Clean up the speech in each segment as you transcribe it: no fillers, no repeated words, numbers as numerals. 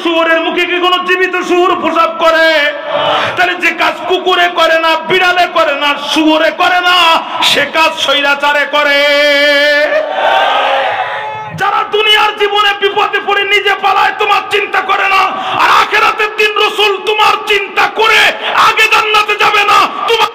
শুয়োরের মুখে কি কোনো জীবিত শুয়োর প্রসাব করে? তাহলে যে কাজ কুকুরে করে না, বিড়ালে করে না, শুয়োরে করে না, সে কাজ স্বৈরাচারে করে। যারা দুনিয়ার জীবনে বিপদে পড়ে নিজে পালায়, তোমার চিন্তা করে না, আর আখিরাতের দিন রাসূল তোমার চিন্তা করে আগে জান্নাতে যাবে না, তোমার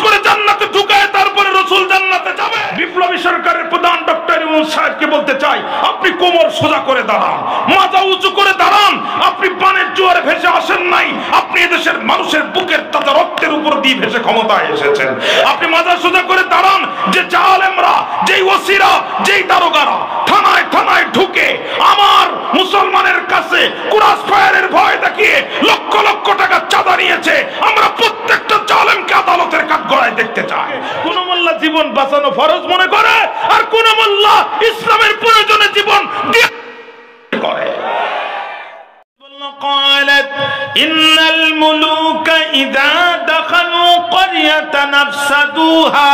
করে জান্নাতে ঢুকায় তারপরে রাসূল জান্নাতে যাবে। বিপ্লবী সরকারের প্রধান ডক্টর ইউনূস সাহেবকে বলতে চাই, আপনি কোমর সোজা করে দাঁড়ান, মাথা উঁচু করে দাঁড়ান। আপনি পানের জোয়ারে ভেসে আসেন নাই, আপনি এদেশের মানুষের বুকের তাজা রক্তের উপর দিয়ে ভেসে ক্ষমতায় এসেছেন। আপনি মাথা সোজা করে দাঁড়ান। যে জালেমরা, যেই ওসিরা, যেই দারোগারা থানায় থানায় ঢুকে আমার মুসলমানের কাছে কুরাস ফায়ারের ভয় দেখিয়ে লক্ষ লক্ষ টাকা চাঁদা নিয়েছে, আমরা প্রত্যেকটা জালেমকে আদালতের কাঠগড়ায় দেখতে চাই। কোন মোল্লা জীবন বাঁচানো ফরজ মনে করে, আর কোন মোল্লা ইসলামের প্রয়োজনে জীবন দিয়ে করে। قالت إن الملوك إذا دخلوا قرية أفسدوها।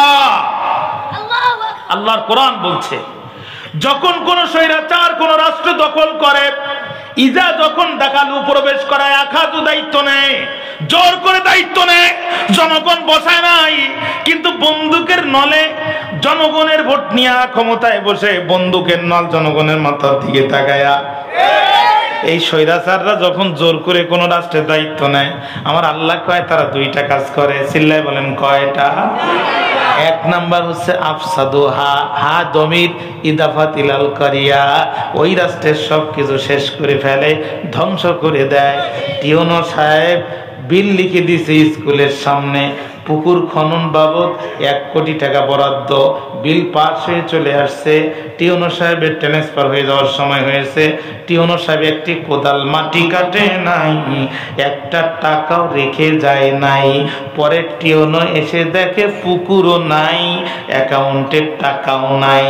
আল্লাহর কোরআন বলছে, যখন কোন স্বৈরাচার কোন রাষ্ট্র দখল করে, ইজা যখন দাখালু প্রবেশ করায়, আখাযু দায়িত্ব নেয়, জোর করে দায়িত্ব নেয়। জনগণ বসায় নাই, কিন্তু বন্দুকের নলে জনগণের ভোট নিয়ে ক্ষমতায় বসে বন্দুকের নল জনগণের মাথার দিকে তাকায়া। এই স্বৈরাচাররা যখন জোর করে কোন রাষ্ট্রের দায়িত্ব নেয়, আমার আল্লাহ কয় তারা দুইটা কাজ করে। চিল্লায় বলেন কয়টা? এক নাম্বার হচ্ছে আফসাদুহা, হা দমির ইদাফাত ইলাল করিয়া, ওই রাষ্ট্রের সবকিছু শেষ করে ফেলে, ধ্বংস করে দেয়। টিওনো সাহেব বিল লিখে দিছে স্কুলের সামনে, পুকুর খনন বাবদ 1 কোটি টাকা বরাদ্দ। বিল পাস হয়ে চলে আসছে, টিওনো সাহেবের ট্রান্সফার হয়ে যাওয়ার সময় হয়েছে। টিওনো সাহেব একটি কোদাল মাটি কাটে নাই, একটা টাকাও রেখে যায় নাই। পরে টিওনো এসে দেখে পুকুরও নাই, অ্যাকাউন্টের টাকাও নাই।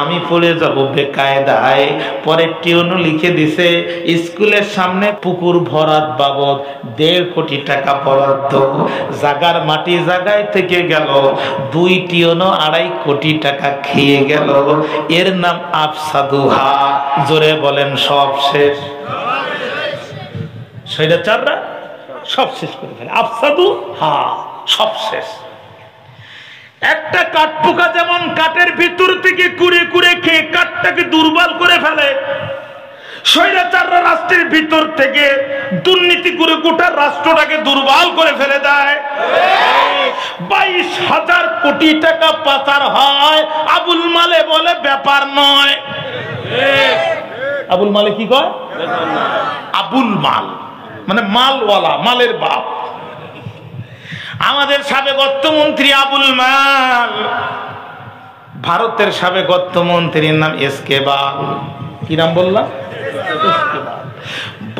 আমি পড়ে যাব বেকায়দায়। পরে টিওনো লিখে দিছে স্কুলের সামনে পুকুর ভরাট বাবদ 1.5 কোটি টাকা বরাদ্দ। জাগার মাটি জায়গায় থেকে গেল, 2 টিওনো 2.5 কোটি টাকা খেয়ে গেল। এর নাম আফসাদুহা। জোরে বলেন সব শেষ। স্বৈরাচাররা সব শেষ করে ফেলে, আফসাদুহা সব শেষ। একটা কাঠপোকা যেমন কাঠের ভিতর থেকে কুড়ে কুড়ে খেয়ে কাঠটাকে দুর্বল করে ফেলে, স্বৈরাচাররা রাষ্ট্রের ভিতর থেকে দুর্নীতি করে গোটা রাষ্ট্রটাকে দুর্বল করে ফেলে দেয়। 22,000 কোটি টাকা পাচার হয়, আবুল মালে বলে ব্যাপার নয়। আবুল মালে কি কয়? আবুল মাল মানে মালওয়ালা, মালের বাপ। আমাদের সাবেক অর্থমন্ত্রী আবুল মাল, ভারতের সাবেক অর্থমন্ত্রীর নাম এসকে বাল। কি নাম বললাম?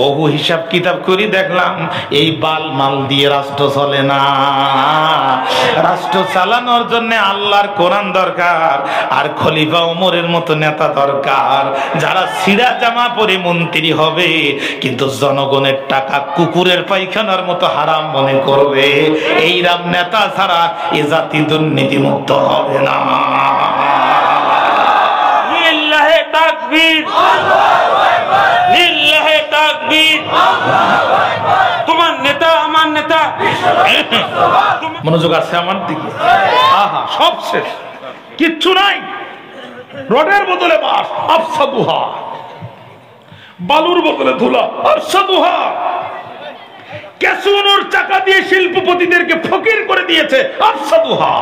বহু হিসাব কিতাব করি দেখলাম এই বাল মাল দিয়ে রাষ্ট্র চলে না। রাষ্ট্র চালানোর জন্য আল্লাহর কোরআন দরকার, আর খলিফা ওমরের মতো নেতা দরকার, যারা ছিঁড়া জামা পরে মন্ত্রী হবে কিন্তু জনগণের টাকা কুকুরের পায়খানার মতো হারাম মনে করবে। এইরকম নেতা ছাড়া এ জাতি দুর্নীতি মুক্ত হবে না। লিল্লাহি তাকবীর, লিল্লাহি তাকবীর। তোমার নেতা আমার নেতা, মনোযোগ আছে আমার দিকে। আহা, সব শেষ, কিচ্ছু নাই। রডের বদলে বাস, আফসাদুহা। বালুর বদলে ধুলা, আফসাদুহা। ক্যাসিনোর টাকা দিয়ে শিল্পপতিদেরকে ফকির করে দিয়েছে, আফসাদুহা।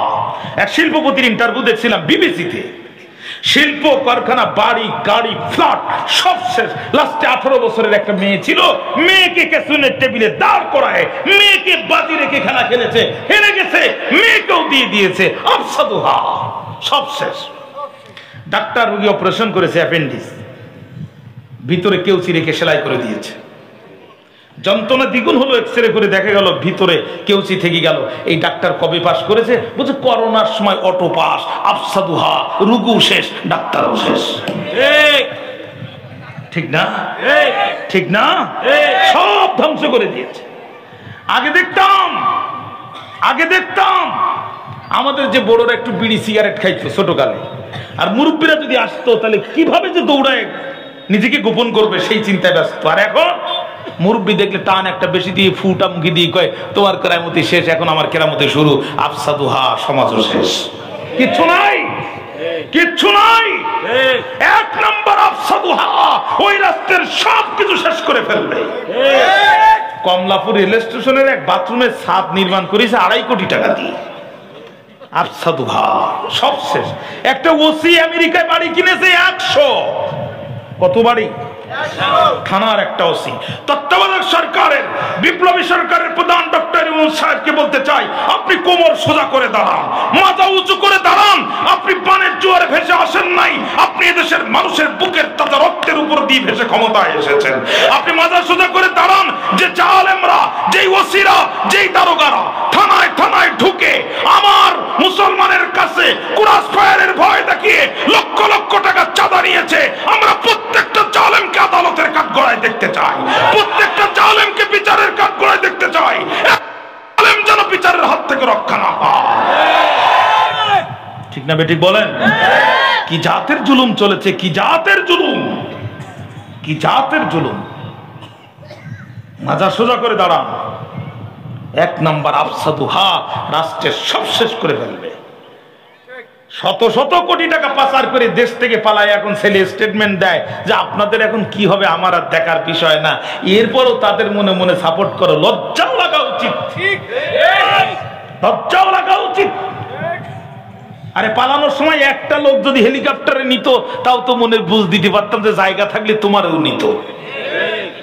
এক শিল্পপতির ইন্টারভিউ দেখছিলাম বিবিসিতে। শিল্প কারখানা, বাড়ি, গাড়ি, ফ্ল্যাট সব শেষ। লাস্টে 18 বছরের একটা মেয়ে ছিল, মেয়েকে ক্যাসিনোর টেবিলে দাঁড় করায় মেয়েকে বাজি রেখে খেলা খেলেছে, হেরে গেছে, মেয়েকেও দিয়ে দিয়েছে, আফসাদুহা। সব শেষ। ডাক্তার রোগী অপারেশন করেছে অ্যাপেন্ডিক্স, ভিতরে কেউচি রেখে সেলাই করে দিয়েছে। যন্ত্রণা দ্বিগুণ হলো, এক্সরে করে দেখা গেল ভিতরে কেউচি থেকে গেল। এই ডাক্তার কবে পাস করেছে? বলছে করোনার সময় অটো পাস। আফসাদুহা, রোগীও শেষ, ডাক্তারও শেষ। ঠিক না? ঠিক না? সব ধ্বংস করে দিয়েছে। আগে দেখতাম আমাদের যে বড়রা একটু বিড়ি সিগারেট খাইতো ছোটকালে, আর মুরব্বীরা যদি আসতো তাহলে কিভাবে যে দৌড়ায় নিজেকে গোপন করবে সেই চিন্তায় ব্যস্ত। আর এখন মুরব্বী দেখলে টান একটা বেশি দিয়ে ফুটা মুখি দিয়ে কয় তোমার কেরামতি শেষ, এখন আমার কেরামতি শুরু। আফসাদুহা, সমাজও শেষ, কিচ্ছু নাই, কিচ্ছু নাই। এক নম্বর আফসাদুহা, ওই রাষ্ট্রের সব কিছু শেষ করে ফেলবে। কমলাপুর রেল স্টেশনের এক বাথরুমের ছাদ নির্মাণ করেছে 2.5 কোটি টাকা দিয়ে। আফসাদুহা, সব শেষ। একটা ওসি আমেরিকায় বাড়ি কিনেছে 100। কত বাড়ি? থানার একটা ওসি। তত্ত্বাবধায়ক সরকারের, বিপ্লবী সরকারের প্রধান ডক্টর ইউনূস সাহেবকে বলতে চাই, আপনি কোমর সোজা করে দাঁড়ান, মাথা উঁচু করে দাঁড়ান। আপনি পানের জোয়ারে ভেসে আসেন নাই, আপনি এদেশের মানুষের বুকের তাজা রক্তের উপর দিয়ে ভেসে ক্ষমতায় এসেছেন। আপনি মাথা সোজা করে দাঁড়ান। যে জালেমরা, যেই ওসিরা, যেই দারোগারা থানায় থানায় ঢুকে আমার মুসলমানের কাছে কুরাস ফায়ারের ভয় দেখিয়ে লক্ষ লক্ষ টাকা চাঁদা নিয়েছে, আমরা প্রত্যেকটা জালেমকে আদালতের কাঠগড়ায় দেখতে চাই, প্রত্যেকটা জালেমকে বিচারের কাঠগড়ায় দেখতে চাই। জালেম যেন বিচারের হাত থেকে রক্ষা না পায়। ঠিক না বেঠিক বলেন? কি জাতের জুলুম চলেছে, কি জাতের জুলুম, কি জাতের জুলুম। মাথা সোজা করে দাঁড়ান। এক নাম্বার আফসাদুহা, রাষ্ট্রের সব শেষ করে ফেলবে। শত শত কোটি টাকা পাচার করে দেশ থেকে পালায় এখন ছেলে স্টেটমেন্ট দেয় যে আপনাদের এখন কি হবে আমার আর দেখার বিষয় না। এরপরও তাদের মনে মনে সাপোর্ট করো, লজ্জাও লাগা উচিত, লজ্জাও লাগা উচিত। আরে পালানোর সময় একটা লোক যদি হেলিকপ্টারে নিত তাও তো মনের বুঝ দিতে পারতাম যে জায়গা থাকলে তোমারও নিত।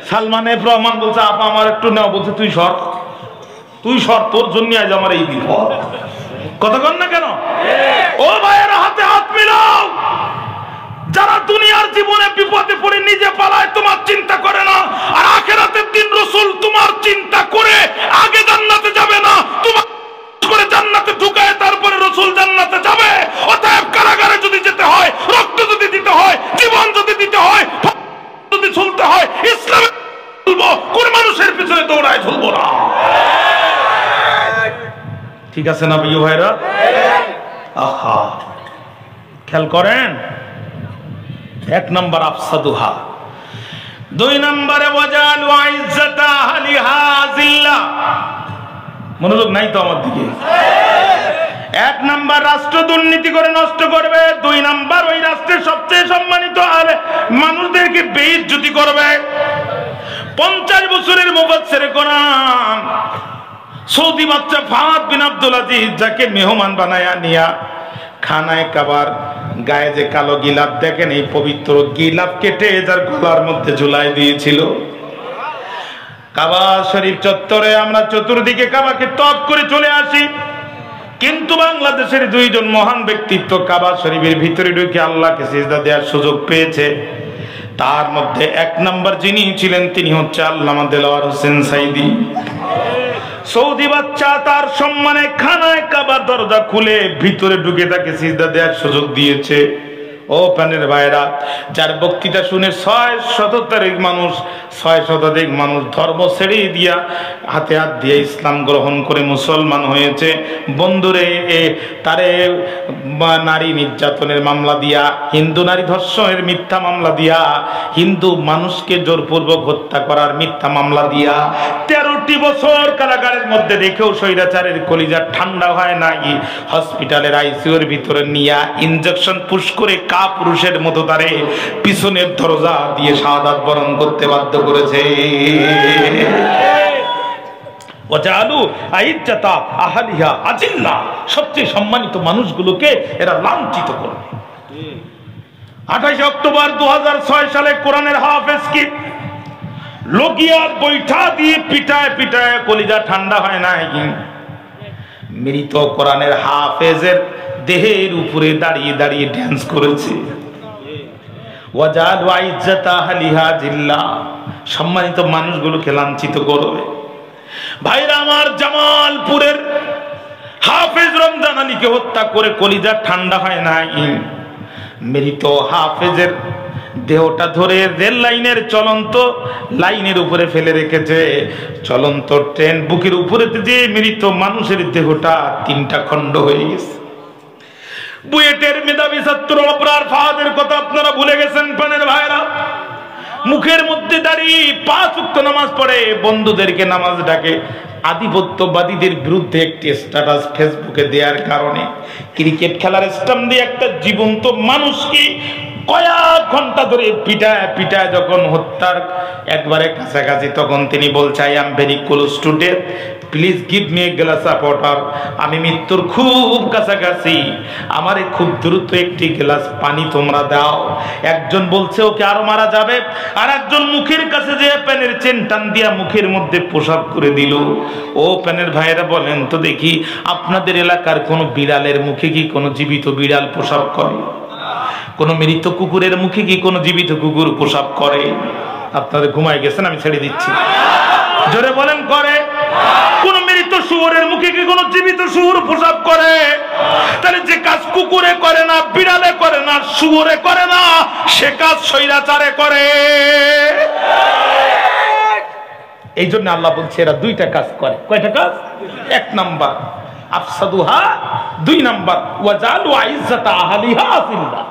সালমান এফ রহমান বলছে আপা আমার একটু নেওয়া, বলছে তুই সর, তুই সর, তোর জন্য আজ আমার এই বিপদ। কতক্ষণ না কেন? ও ভাইয়েরা, হাতে হাত মিলাও। যারা দুনিয়ার জীবনে বিপদে পড়ে নিজে পালায়, তোমার চিন্তা করে না, আর আখিরাতের দিন রাসূল তোমার চিন্তা করে আগে জান্নাতে যাবে না, তোমার করে জান্নাতে ঢুকায় তারপরে রাসূল জান্নাতে যাবে। অতএব কারাগারে যদি যেতে হয়, রক্ত যদি দিতে হয়, জীবন যদি দিতে হয়, যদি ঝুলতে হয়, ইসলামে ঝুলবো, কোন মানুষের পিছনে দৌড়ায় ঝুলবো না। ঠিক আছে না প্রিয় ভাইরা? আহা, খেয়াল করেন। এক নম্বর আফসাদুহা। 2 নম্বরে ওয়াজাল ওয়াইজ্জাতা আহলিহা যিল্লা। মনোযোগ নাই তো আমার দিকে? 1 নম্বর রাষ্ট্র দুর্নীতি করে নষ্ট করবে। 2 নম্বর ওই রাষ্ট্রের সবচেয়ে সম্মানিত আর মানুষদেরকে বেইজ্জতি করবে। 50 বছরের মুফাসসির কোরআন সৌদি বাচ্চা ফাহাদ বিন আব্দুল আজিজ, যাকে মেহমান বানায়া নিয়া খানায় কাবার গায়ে যে কালো গিলাফ দেখেন, এই পবিত্র গিলাফ কেটে যার গলার মধ্যে ঝুলাই দিয়েছিল। কাবা শরীফ চত্বরে আমরা চতুর্দিকে কাবাকে তপ করে চলে আসি, কিন্তু বাংলাদেশের 2 জন মহান ব্যক্তিত্ব কাবা শরীফের ভিতরে ঢুকে আল্লাহকে সিজদা দেওয়ার সুযোগ পেয়েছে। তার মধ্যে 1 নম্বর যিনি ছিলেন তিনি হচ্ছে আল্লামা দেলোয়ার হোসেন সাইদি। সৌদি বাচ্চা তার সম্মানে খানায় কাবার দরজা খুলে ভিতরে ঢুকে তাকে সিজদা দেওয়ার সুযোগ দিয়েছে। ও প্রাণের ভাইরা, যার বক্তৃতা শুনে 6 শতাধিক মানুষ ধর্ম ছেড়ে দিয়া হাতে হাত দিয়ে ইসলাম গ্রহণ করে মুসলমান হয়েছে। বন্ধুরে, তারে নারী নির্যাতনের মামলা দিয়া, হিন্দু নারী ধর্ষণের মিথ্যা মামলা দিয়া, হিন্দু মানুষকে জোরপূর্বক হত্যা করার মিথ্যা মামলা দিয়া 13টি বছর কারাগারের মধ্যে রেখেও স্বৈরাচারের কলিজা ঠান্ডা হয় নাই। হসপিটালের আইসিইউর ভিতরে নিয়া ইনজেকশন পুশ করে পুরুষের মতো তারে পিছনের দরজা দিয়ে শাহাদাত বরণ করতে বাধ্য করেছে। ওয়াজালু আইজ্জাতা আহলিহা আজিল্লা, সবচেয়ে সম্মানিত মানুষগুলোকে এরা লাঞ্ছিত করবে। 28 অক্টোবর 2006 সালে কোরআনের হাফেজ কি লগিয়ার বৈঠা দিয়ে পিটায় পিটায় কলিজা ঠান্ডা হয় নাই। মৃত কোরআনের হাফেজের দেহের উপরে দাঁড়িয়ে দাঁড়িয়ে ড্যান্স করেছে। ওয়াজাল ওয়াইজ্জাতা আহলিহা জিল্লা, সম্মানিত মানুষগুলোকে লাঞ্ছিত করবে। ভাইরা আমার, জামালপুরের হাফেজ রমজান আলীকে হত্যা করে কলিজা ঠান্ডা হয় নাই। মৃত হাফেজের দেহটা ধরে রেল লাইনের চলন্ত লাইনের উপরে ফেলে রেখেছে। চলন্ত ট্রেন বুকের উপরে যে মৃত মানুষের দেহটা 3টা খণ্ড হয়ে গেছে। বুয়েটের মেধাবী ছাত্র অপরার ফাহাদের কথা আপনারা ভুলে গেছেন প্রাণের ভাইরা। মুখের মধ্যে দাঁড়িয়ে 5 ওয়াক্ত নামাজ পড়ে, বন্ধুদেরকে নামাজ ডাকে। আধিপত্যবাদীদের বিরুদ্ধে একটি স্ট্যাটাস ফেসবুকে দেওয়ার কারণে ক্রিকেট খেলার স্টাম্প দিয়ে একটা জীবন্ত মানুষকে কয়েক ঘন্টা ধরে পিটায় পিটায় যখন হত্যার একবারে কাছাকাছি, তখন তিনি বলছে, I am very close to death, please give me a glass of water. আমি মৃত্যুর খুব কাছাকাছি, আমারে খুব দ্রুত একটি গ্লাস পানি তোমরা দাও। একজন বলছে ওকে আরো মারা যাবে, আর একজন মুখের কাছে যে প্যানের চেন টান দিয়া মুখের মধ্যে পোশাক করে দিল। ও প্যানের ভাইয়েরা বলেন তো দেখি, আপনাদের এলাকার কোন বিড়ালের মুখে কি কোনো জীবিত বিড়াল পোশাক করে? কোন মৃত কুকুরের মুখে কি কোনো জীবিত কুকুর পোশাক করে? আপনাদের ঘুমায় গেছেন, আমি ছেড়ে দিচ্ছি, জোরে বলেন করে? কোন মৃত শুয়োরের মুখে কি কোনো জীবিত শুয়োর পোশাক করে? তাহলে যে কাজ কুকুরে করে না, বিড়ালে করে না, শুয়োরে করে না, সে কাজ স্বৈরাচারে করে। এই জন্য আল্লাহ বলছে এরা দুইটা কাজ করে। কয়টা কাজ? এক নাম্বার আফসাদুহা, দুই নাম্বার ওয়াজালু আইজ্জাতা আহলিহা আযিল্লা।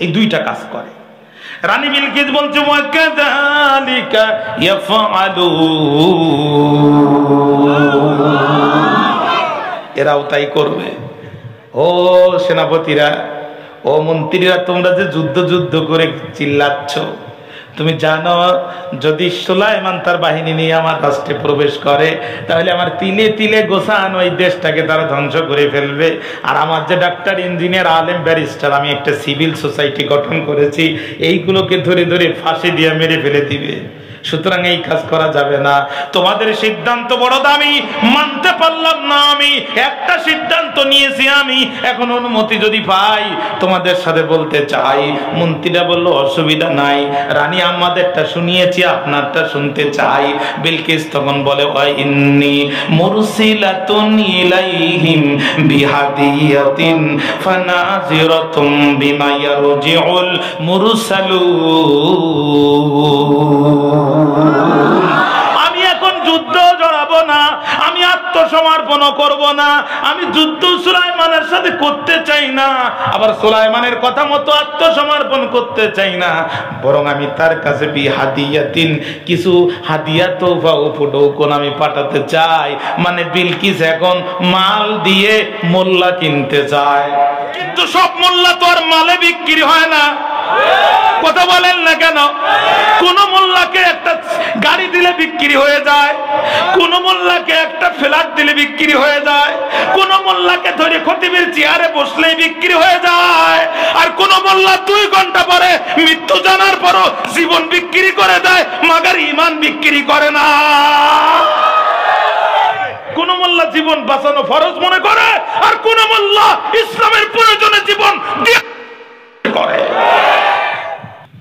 এই দুইটা কাজ করে। রানী বিলকিস বলছে ওয়াকাযালিকা ইয়াফআলুন, এরাও তাই করবে। ও সেনাপতিরা, ও মন্ত্রীরা, তোমরা যে যুদ্ধ যুদ্ধ করে চিল্লাচ্ছ, তুমি জানো যদি সুলাইমান তার বাহিনী নিয়ে আমার রাষ্ট্রে প্রবেশ করে, তাহলে আমার তিলে তিলে গোছানো এই দেশটাকে তারা ধ্বংস করে ফেলবে। আর আমার যে ডাক্তার, ইঞ্জিনিয়ার, আলেম, ব্যারিস্টার, আমি একটা সিভিল সোসাইটি গঠন করেছি, এইগুলোকে ধরে ধরে ফাঁসি দিয়ে মেরে ফেলে দিবে। সুতরাং এই কাজ করা যাবে না। তোমাদের সিদ্ধান্ত বড় দামি, মানতে পারলাম না। আমি একটা সিদ্ধান্ত নিয়েছি, আমি এখন অনুমতি যদি পাই তোমাদের সাথে বলতে চাই। মন্ত্রীরা বলল অসুবিধা নাই রানী, আমাদেরটা শুনিয়েছি, আপনারটা শুনতে চাই। বিলকিস তখন বলে ওয়াইন্নী মুরসিলাতুন ইলাইহিম বিহাদিয়াতিন ফানাজিরাতুম বিমা ইয়ারজিউল মুরসালুন। আমি এখন যুদ্ধ জড়াবো না, আমি আত্মসমর্পণ করব না, আমি যুদ্ধ সুলাইমানের সাথে করতে চাই না, আবার সুলাইমানের কথা মতো আত্মসমর্পণ করতে চাই না, বরং আমি তার কাছে বিহাদিয়াতিন, কিছু হাদিয়া তোফা উপঢৌকন আমি পাঠাতে চাই। মানে বিলকিস এখন মাল দিয়ে মোল্লা কিনতে চায়, কিন্তু সব মোল্লা তো আর মালে বিক্রি হয় না। কথা বলেন না কেন? কোন মোল্লাকে একটা গাড়ি দিলে বিক্রি হয়ে যায়, কোন মোল্লাকে একটা ফ্ল্যাট দিলে বিক্রি হয়ে যায়, কোন মোল্লাকে ধরে খতিবের চেয়ারে বসলেই বিক্রি হয়ে যায়, আর কোন মোল্লা 2 ঘন্টা পরে মৃত্যু জানার পরও জীবন বিক্রি করে দেয়, মাগার ঈমান বিক্রি করে না। কোন মোল্লা জীবন বাঁচানো ফরজ মনে করে, আর কোন মোল্লা ইসলামের প্রয়োজনে জীবন দিয়ে করে।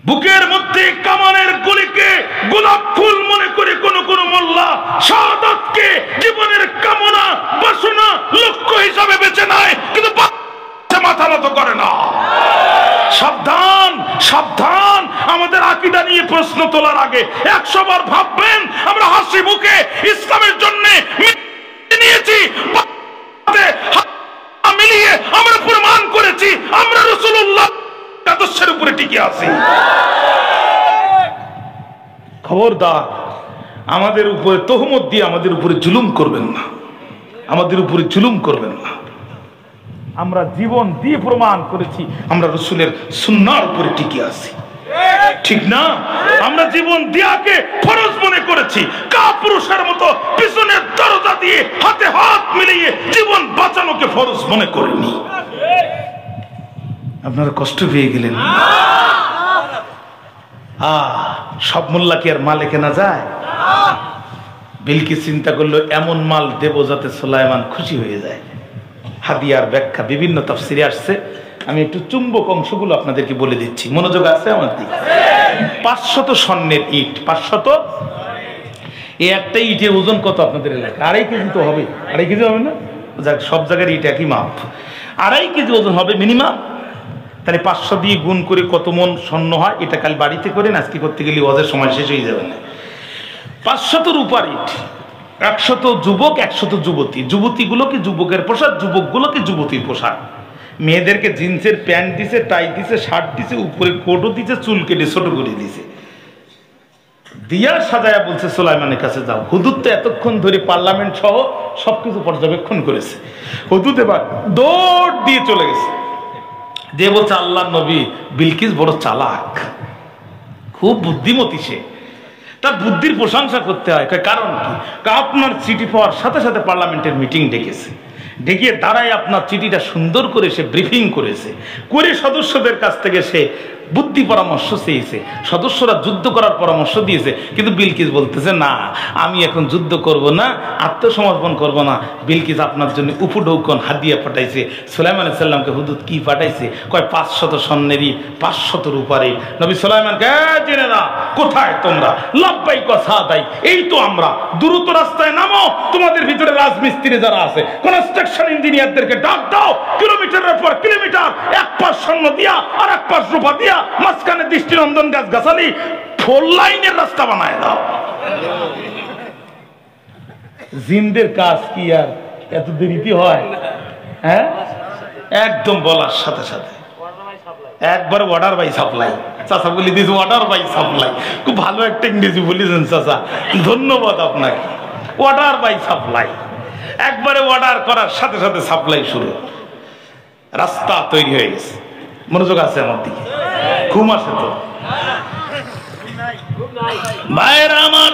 বুকের মধ্যে কামানের গুলিকে গোলাপ ফুল মনে করে কোন কোন মোল্লা শাহাদাতকে জীবনের কামনা বাসনা লক্ষ্য হিসাবে বেছে নেয়, কিন্তু মাথা নত করে না। সাবধান সাবধান, আমাদের আকীদা নিয়ে প্রশ্ন তোলার আগে 100 বার ভাববেন। আমরা হাসি মুখে ইসলামের জন্য নিয়েছি, মিলিয়ে আমরা প্রমাণ করেছি আমরা রাসূলুল্লাহ আদর্শের উপরে টিকে আছি। খবরদার আমাদের উপরে তহমত দিয়ে আমাদের উপরে জুলুম করবেন না, আমাদের উপরে জুলুম করবেন না। আমরা জীবন দিয়ে প্রমাণ করেছি আমরা রাসূলের সুন্নাহর উপরে টিকে আছি, ঠিক না? আমরা জীবন দিয়াকে ফরজ মনে করেছি, কাপুরুষের মতো পিছনের দরজা দিয়ে হাতে হাত মিলিয়ে জীবন বাঁচানোকে ফরজ মনে করিনি। আপনারা কষ্ট পেয়ে গেলেন? সব মোল্লা কি আর মালে কেনা যায়? বিলকিস চিন্তা করলো এমন মাল দেব যাতে সুলাইমান খুশি হয়ে যায়। হাদিয়ার ব্যাখ্যা বিভিন্ন তাফসিরে আসছে, আমি একটু চুম্বক অংশগুলো আপনাদেরকে বলে দিচ্ছি, মনোযোগ আছে আমার দিকে। 500 স্বর্ণের ইট, 500, এই একটা ইটের ওজন কত আপনাদের এলাকায়? 2.5 কেজি তো হবে, 2.5 কেজি হবে না? যাক, সব জায়গায় ইট একই মাপ, 2.5 কেজি ওজন হবে মিনিমাম। তাহলে 500 দিয়ে গুণ করে কত মন স্বর্ণ হয়, এটা কাল বাড়িতে করেন, আজকে করতে গেলে ওয়াজের সময় শেষ হয়ে যাবে না। 500 রূপার ইট, 100 যুবক, 100 যুবতী, যুবতীগুলোকে যুবকের পোশাক, যুবকগুলোকে যুবতীর পোশাক। মেয়েদেরকে জিন্সের প্যান্ট দিছে, টাই দিছে, শার্ট দিছে, উপরে কোটও দিছে, চুল কেটে ছোট করে দিছে। দিয়া সাজায়া বলছে সুলাইমানের কাছে যাও। হুদুদ তো এতক্ষণ ধরে পার্লামেন্ট সহ সবকিছু পর্যবেক্ষণ করেছে। হুদুদ এবার দৌড় দিয়ে চলে গেছে, যে বলছে আল্লাহ নবী বিলকিস বড় চালাক, খুব বুদ্ধিমতী, সে তার বুদ্ধির প্রশংসা করতে হয়। কারণ কি? আপনার চিঠি পাওয়ার সাথে সাথে পার্লামেন্টের মিটিং ডেকেছে, ডেকে দাঁড়ায় আপনার চিঠিটা সুন্দর করে সে ব্রিফিং করেছে, করে সদস্যদের কাছ থেকে সে বুদ্ধি পরামর্শ চেয়েছে, সদস্যরা যুদ্ধ করার পরামর্শ দিয়েছে। কিন্তু বিলকিস বলতেছে না, আমি এখন যুদ্ধ করব না, আত্মসমর্পণ করব না। বিলকিস আপনার জন্য উপঢৌকন হাদিয়া পাঠাইছে। সুলাইমান আলাইহিস সালামকে হুদুদ কি পাঠাইছে? কয় 500 স্বর্ণেরই 500 রূপারে। নবী সুলাইমানকে জেনে না, কোথায় তোমরা? লাব্বাইক ওয়া সাদাই, এই তো আমরা। দ্রুত রাস্তায় নামো, তোমাদের ভিতরে রাজমিস্ত্রি যারা আছে, কনস্ট্রাকশন ইঞ্জিনিয়ারদেরকে ডাক দাও, কিলোমিটারের পর কিলোমিটার 1 পাশ স্বর্ণ দিয়া আর 1 পাশ রূপা দিয়া মাঝখানে দৃষ্টিনন্দন গাছ গাছালি 4 লাইনের রাস্তা বানায় দাও। জিনদের কাজ কি আর এত দেরিতে হয়? হ্যাঁ, একদম বলার সাথে সাথে একবার অর্ডার বাই সাপ্লাই। চাচা বলি দিস অর্ডার বাই সাপ্লাই, খুব ভালো একটা ইংরেজি বলেছেন চাচা, ধন্যবাদ আপনাকে। অর্ডার বাই সাপ্লাই, একবারে অর্ডার করার সাথে সাথে সাপ্লাই শুরু। রাস্তা তৈরি হয়ে গেছে। মনোযোগ আছে আমার দিকে? ঘুম আসে তো ভাইরা আমার?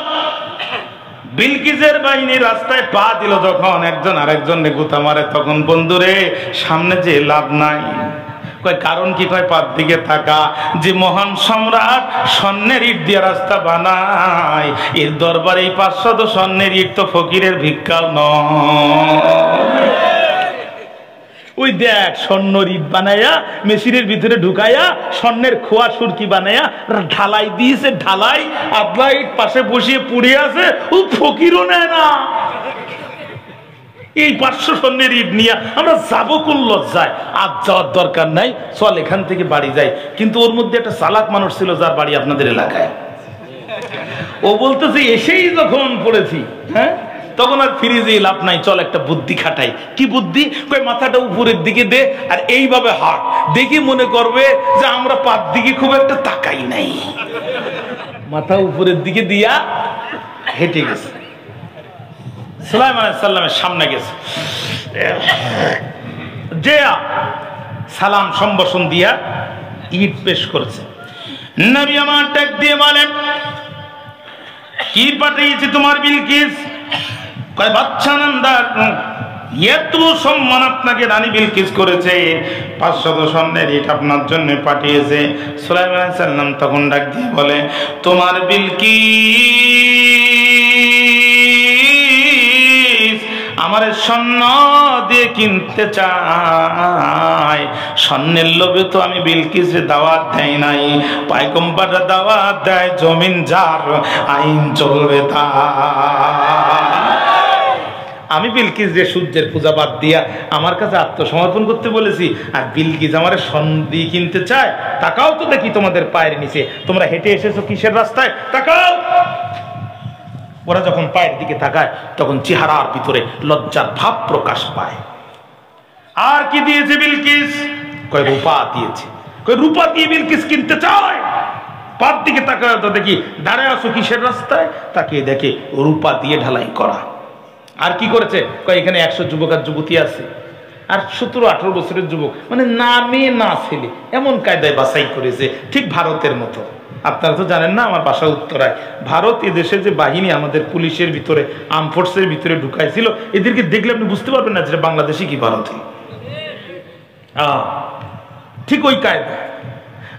বিলকিসের বাহিনী রাস্তায় পা দিল যখন, একজন আরেকজন গুতা মারে, তখন বন্ধুরে সামনে যে লাভ নাই। কয় কারণ কি? কয় পার দিকে থাকা, যে মহান সম্রাট স্বর্ণের ইট দিয়ে রাস্তা বানায়, এর দরবারে এই 500 স্বর্ণের ইট তো ফকিরের ভিক্ষাও নয়। ওই দেখ স্বর্ণ ইট বানাইয়া মেশিনের ভিতরে ঢুকাইয়া স্বর্ণের খোয়া সুরকি বানাইয়া ঢালাই দিয়েছে। ঢালাই আবলা ইট পাশে বসিয়ে পুড়ে আছে, ও ফকিরও নেয় না। এই 500 স্বর্ণের ইট নিয়ে আমরা যাবো কোন লজ্জায়? আজ যাওয়ার দরকার নাই, চল এখান থেকে বাড়ি যাই। কিন্তু ওর মধ্যে একটা চালাক মানুষ ছিল, যার বাড়ি আপনাদের এলাকায়। ও বলতেছে এসেই যখন পড়েছি, হ্যাঁ, তখন আর ফিরে যেয়ে লাভ নাই, চল একটা বুদ্ধি খাটাই। কি বুদ্ধি? কই মাথাটা উপরের দিকে দে আর এইভাবে হাঁট, দেখি মনে করবে যে আমরা পার দিকে খুব একটা তাকাই নাই। মাথা উপরের দিকে দিয়া হেঁটে গেছে, সুলাইমান আলাইহিস সালামের সামনে গেছে, যে সালাম সম্ভাষণ দিয়া ইট পেশ করেছে। নবী আমার ডাক দিয়ে বলেন, কি পাঠিয়েছে তোমার বিলকিস? কয় বাচ্চা নান্দার, এত সম্মান আপনাকে রানী বিলকিস করেছে, 500 স্বর্ণের ইট আপনার জন্য পাঠিয়েছে। সুলাইমান আলাইহিস সালাম তখন ডাক দিয়ে বলে, তোমার বিলকিস আমারে স্বর্ণ দিয়ে কিনতে চায়। স্বর্ণের লোভে তো আমি বিলকিসে দাওয়াত দেই নাই। পায়গম্বররা দাওয়াত দেয়, জমিন যার আইন চলবে তার। আমি বিলকিস যে সূর্যের পূজা বাদ দিয়া আমার কাছে আত্মসমর্পণ করতে বলেছি, আর বিলকিস আমার স্বর্ণ দিয়ে কিনতে চায়। তাকাও তো দেখি তোমাদের পায়ের নিচে, তোমরা হেঁটে এসেছো কিসের রাস্তায়? তাকাও। ওরা যখন পায়ের দিকে তাকায় তখন চেহারার ভিতরে লজ্জার ভাব প্রকাশ পায়। আর কি দিয়েছে বিলকিস? কয় রূপা দিয়েছে। কয় রূপা দিয়ে বিলকিস কিনতে চায়? পায়ের দিকে তাকায় তো দেখি, দাঁড়ায় আছো কিসের রাস্তায়? তাকিয়ে দেখে রূপা দিয়ে ঢালাই করা। আর কি করেছে? কয় এখানে 100 যুবক আর যুবতী আছে, আর 17-18 বছরের যুবক, মানে না মেয়ে না ছেলে, এমন কায়দায় বাছাই করেছে, ঠিক ভারতের মতো। আপনারা তো জানেন না, আমার বাসা উত্তরায়। ভারত এদেশে যে বাহিনী আমাদের পুলিশের ভিতরে, আর্ম ফোর্সের ভিতরে ঢুকাইছিল, এদেরকে দেখলে আপনি বুঝতে পারবেন না যেটা বাংলাদেশি কি ভারতী। ঠিক ওই কায়দা।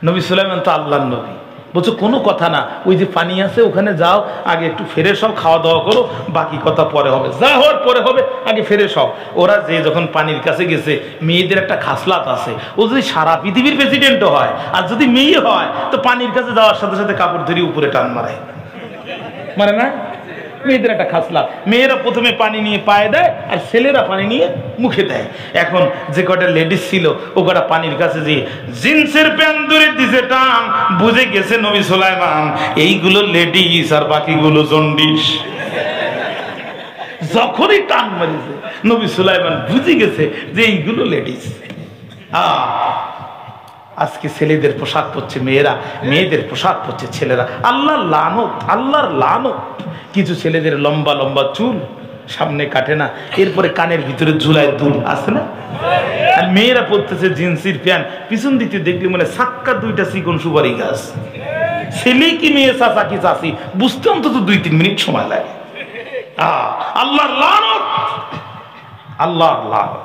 নবী সুলাইমান তো আল্লাহর নবী, বলছো কোনো কথা না, ওই যে পানি আছে ওখানে যাও, আগে একটু ফ্রেশ হও, খাওয়া দাওয়া করো, বাকি কথা পরে হবে, যা হওয়ার পরে হবে, আগে ফ্রেশ হও। ওরা যে যখন পানির কাছে গেছে, মেয়েদের একটা খাসলাত আছে, ও যদি সারা পৃথিবীর প্রেসিডেন্টও হয় আর যদি মেয়ে হয়, তো পানির কাছে যাওয়ার সাথে সাথে কাপড় ধরে উপরে টান মারায়, মানে না? মেয়েদের একটা খাসলা, মেয়েরা প্রথমে পানি নিয়ে পায়ে দেয় আর ছেলেরা পানি নিয়ে মুখে দেয়। এখন যে কটা লেডিস ছিল ও কটা পানির কাছে যে জিন্সের প্যান্ট ধরে দিছে টান, বুঝে গেছে নবী সুলাইমান এইগুলো লেডিস আর বাকিগুলো জন্ডিস। যখনই টান মারিছে নবী সুলাইমান বুঝে গেছে যে এইগুলো লেডিস। আজকে ছেলেদের পোশাক পরছে মেয়েরা, মেয়েদের পোশাক পরছে ছেলেরা। আল্লাহর লানত, আল্লাহর লানত। কিছু ছেলেদের লম্বা লম্বা চুল সামনে কাটে না, এরপরে কানের ভিতরে ঝুলায় দুল আছে না। আর মেয়েরা পরতেছে জিন্সির প্যান্ট, পিছন দিতে দেখলে মানে সাক্কা দুইটা চিকন সুপারি গাছ। ছেলে কি মেয়ে, চাচা কি চাচি বুঝতে অন্তত 2-3 মিনিট সময় লাগে। আল্লাহর লানত, আল্লাহর লানত।